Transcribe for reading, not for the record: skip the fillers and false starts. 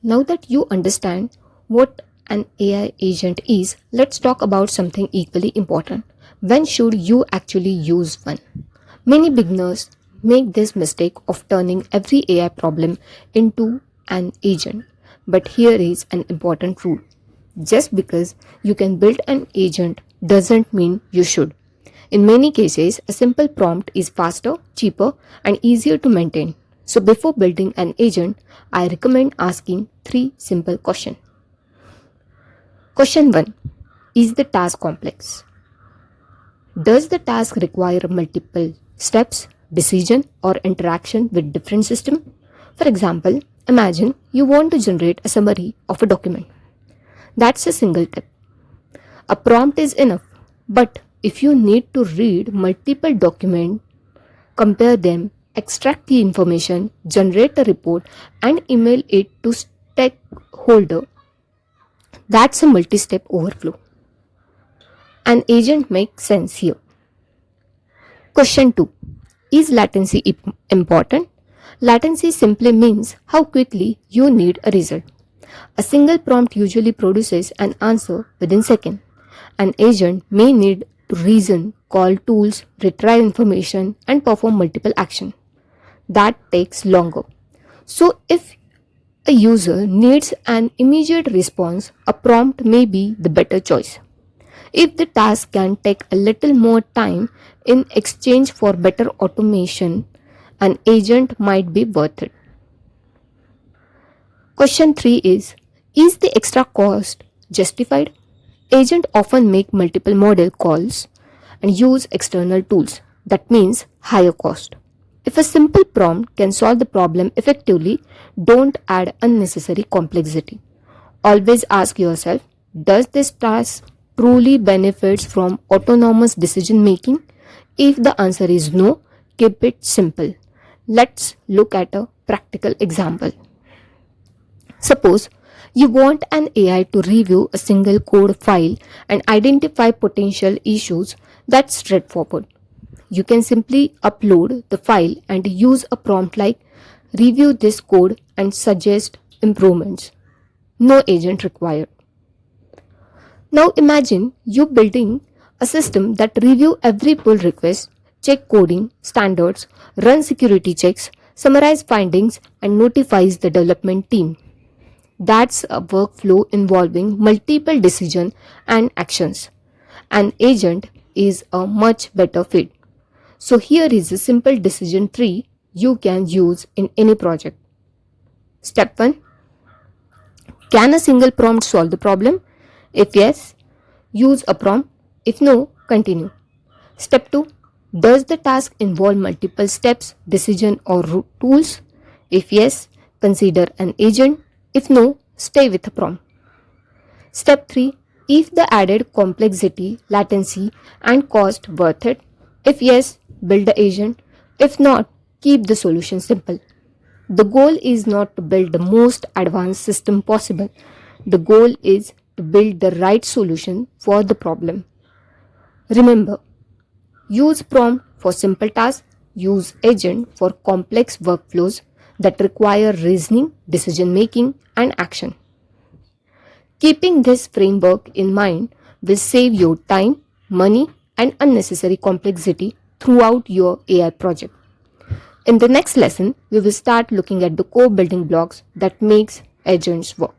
Now that you understand what an AI agent is, let's talk about something equally important. When should you actually use one? Many beginners make this mistake of turning every AI problem into an agent. But here is an important rule. Just because you can build an agent doesn't mean you should. In many cases, a simple prompt is faster, cheaper, and easier to maintain. So before building an agent, I recommend asking three simple questions. Question 1. Is the task complex? Does the task require multiple steps, decision, or interaction with different systems? For example, imagine you want to generate a summary of a document. That's a single step. A prompt is enough. But if you need to read multiple documents, compare them, extract the information, generate a report, and email it to stakeholder, that's a multi-step overflow. An agent makes sense here. Question 2. Is latency important? Latency simply means how quickly you need a result. A single prompt usually produces an answer within seconds. An agent may need to reason, call tools, retrieve information, and perform multiple actions. That takes longer. So, if a user needs an immediate response, a prompt may be the better choice. If the task can take a little more time in exchange for better automation, an agent might be worth it. Question 3 is the extra cost justified? Agents often make multiple model calls and use external tools. That means higher cost. If a simple prompt can solve the problem effectively, don't add unnecessary complexity. Always ask yourself, does this task truly benefits from autonomous decision making? If the answer is no, keep it simple. Let's look at a practical example. Suppose you want an AI to review a single code file and identify potential issues. That's straightforward. You can simply upload the file and use a prompt like review this code and suggest improvements. No agent required. Now imagine you building a system that review every pull request, check coding standards, run security checks, summarize findings, and notifies the development team. That's a workflow involving multiple decisions and actions. An agent is a much better fit. So here is a simple decision tree you can use in any project. Step 1. Can a single prompt solve the problem? If yes, use a prompt. If no, continue. Step 2. Does the task involve multiple steps, decision, or tools? If yes, consider an agent. If no, stay with a prompt. Step 3. Is the added complexity, latency, and cost worth it? If yes, build the agent. If not, keep the solution simple. The goal is not to build the most advanced system possible. The goal is to build the right solution for the problem. Remember, use prompt for simple tasks, use agent for complex workflows that require reasoning, decision making, and action. Keeping this framework in mind will save you time, money, and unnecessary complexity throughout your AI project. In the next lesson, we will start looking at the core building blocks that makes agents work.